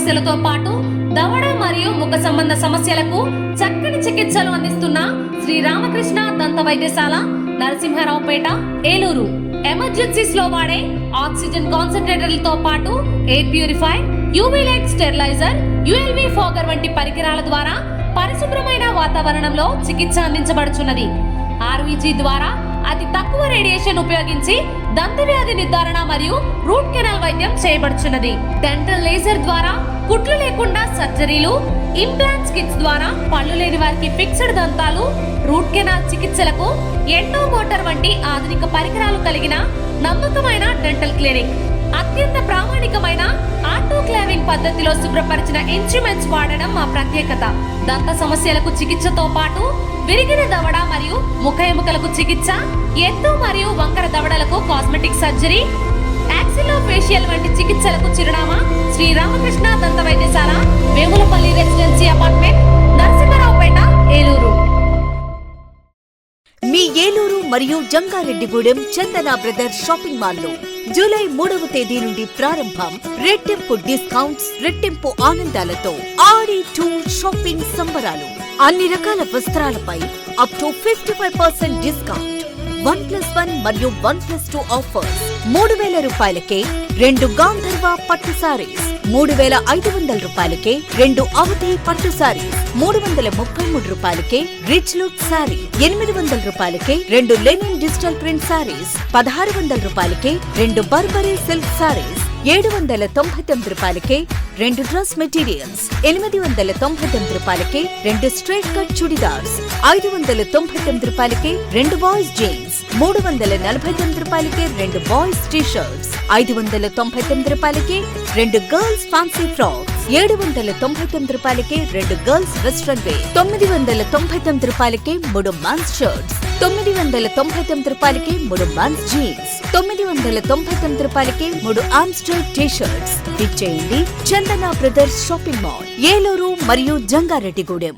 సమస్యలతో పాటు దవడ మరియు ముఖ సంబంధ సమస్యలకు చక్కని చికిత్సలు అందిస్తున్న శ్రీ రామకృష్ణ దంత వైద్యశాల, నరసింహారావుపేట, ఏలూరు. ఎమర్జెన్సీస్ లో వాడే ఆక్సిజన్ కాన్సంట్రేటర్లతో పాటు air purifier, UV light steriliser, ULV fogger వంటి పరికరాల ద్వారా పరిశుభ్రమైన వాతావరణంలో చికిత్స అందించబడుచున్నది. ఆర్వీజీ ద్వారా అతి తక్కువ రేడియేషన్ ఉపయోగించి దంత వ్యాధి నిర్ధారణ మరియు రూట్ కెనాల్ వైద్యం చేయబడుచున్నది. డెంటల్ లేజర్ ద్వారా కుట్లు లేకుండా సర్జరీలు, ఇంప్లాంట్స్ కిట్స్ ద్వారా పళ్ళు లేని వారికి ఫిక్స్డ్ దంతాలు, రూట్ కెనాల్ చికిత్సలకు ఎండో మోటార్ వంటి ఆధునిక పరికరాలు కలిగిన నమ్మకమైన డెంటల్ క్లినిక్. అత్యంత ప్రామాణికమైన ఆటోక్లావింగ్ పద్ధతిలో శుభ్రపరిచిన ఇన్స్ట్రుమెంట్స్ వాడడం మా ప్రత్యేకత. దంత సమస్యలకు చికిత్సతో పాటు విరిగిన దవడ మరియు ముఖ ఎముకలకు చికిత్స, ఎత్తు మరియు వంకర దవడలకు కాస్మెటిక్ సర్జరీ, యాక్సిలోఫేషియల్ వంటి చికిత్సలకు చిరునామా శ్రీ రామకృష్ణ దంత వైద్యశాల, వేములపల్లి రెసిడెన్సీ అపార్ట్మెంట్, నరసింహారావుపేట, ఏలూరు. మీ ఏలూరు మరియు జంగారెడ్డిగూడెం చందన బ్రదర్స్ షాపింగ్ మాల్లో జూలై 3వ తేదీ నుండి ప్రారంభం. రెట్టింపు డిస్కౌంట్స్, రెట్టింపు ఆనందాలతో ఆడి టూర్ షాపింగ్ సంబరాలు. అన్ని రకాల వస్త్రాలపై అప్ టు 55% డిస్కౌంట్. 1+1 మరియు 1+2 ఆఫర్స్. 3,000 రూపాయలకే 2 గాంధర్వ పట్టు సారీస్, 3,500 రూపాయలకే 2 అవధి పట్టు సారీస్, 333 రూపాయలకే రిచ్ లుక్ సారీ, 800 రూపాయలకే 2 లెనిన్ డిజిటల్ ప్రింట్ సారీస్, 1,600 రూపాయలకే 2 బర్బరీ సిల్క్ సారీస్, 799 రూపాయలకే 2 డ్రెస్ మెటీరియల్స్, 899 రూపాయలకే 2 స్ట్రైట్ కట్ చుడిదార్స్, 599 రూపాయలకే 2 బాయ్స్ జీన్స్, 349 రూపాయలకే 2 బాయ్స్ టీ షర్ట్స్, 599 రూపాయలకే 2 గర్ల్స్ ఫ్యాన్సీ ఫ్రాక్స్, 799 రూపాయలకే 2 గర్ల్స్ వెస్ట్రన్ వేర్, 999 రూపాయలకే 3 మెన్స్ షర్ట్స్, 999 రూపాయలకే 3 మెన్స్ జీన్స్, 999 రూపాయలకే 3 ఆమ్స్టర్ టీ షర్ట్స్. ఇచ్చేయండి చందన బ్రదర్స్ షాపింగ్ మాల్, ఏలూరు మరియు జంగారెడ్డిగూడెం.